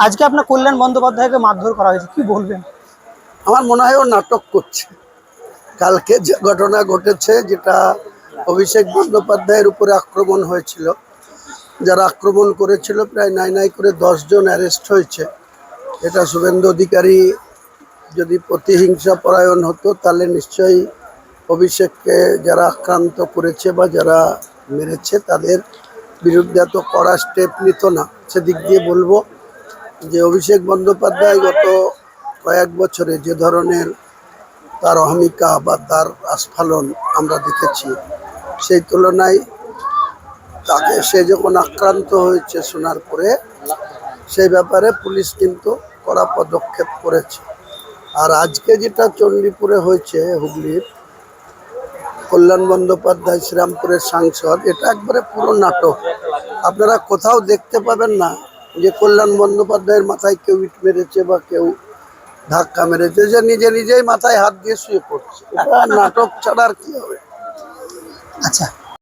আজকে আপনার কল্যাণ বন্দ্যোপাধ্যায়কে মারধর করা হয়েছে, কি বলবেন? আমার মনে হয় ও নাটক করছে। কালকে যে ঘটনা ঘটেছে, যেটা অভিষেক বন্দ্যোপাধ্যায়ের উপরে আক্রমণ হয়েছিল, যারা আক্রমণ করেছিল প্রায় নাই করে 10 জন অ্যারেস্ট হয়েছে। এটা শুভেন্দু অধিকারী যদি প্রতিহিংসা পরায়ণ হতো, তাহলে নিশ্চয়ই অভিষেককে যারা আক্রান্ত করেছে বা যারা মেরেছে তাদের বিরুদ্ধে এত কড়া স্টেপ নিত না। সেদিক দিয়ে বলবো যে অভিষেক বন্দ্যোপাধ্যায় গত কয়েক বছরে যে ধরনের তার অহমিকা বা তার আস্ফালন আমরা দেখেছি, সেই তুলনায় তাকে সে যখন আক্রান্ত হয়েছে শোনার পরে, সেই ব্যাপারে পুলিশ কিন্তু কড়া পদক্ষেপ করেছে। আর আজকে যেটা চণ্ডীপুরে হয়েছে, হুগলির কল্যাণ বন্দ্যোপাধ্যায় শ্রীরামপুরের সাংসদ, এটা একবারে পুরো নাটক। আপনারা কোথাও দেখতে পাবেন না যে কল্যাণ বন্দ্যোপাধ্যায়ের মাথায় কেউ ইট মেরেছে বা কেউ ধাক্কা মেরেছে। যে নিজেই মাথায় হাত দিয়ে শুয়ে পড়ছে। এটা নাটক ছাড়া আর কি হবে? আচ্ছা।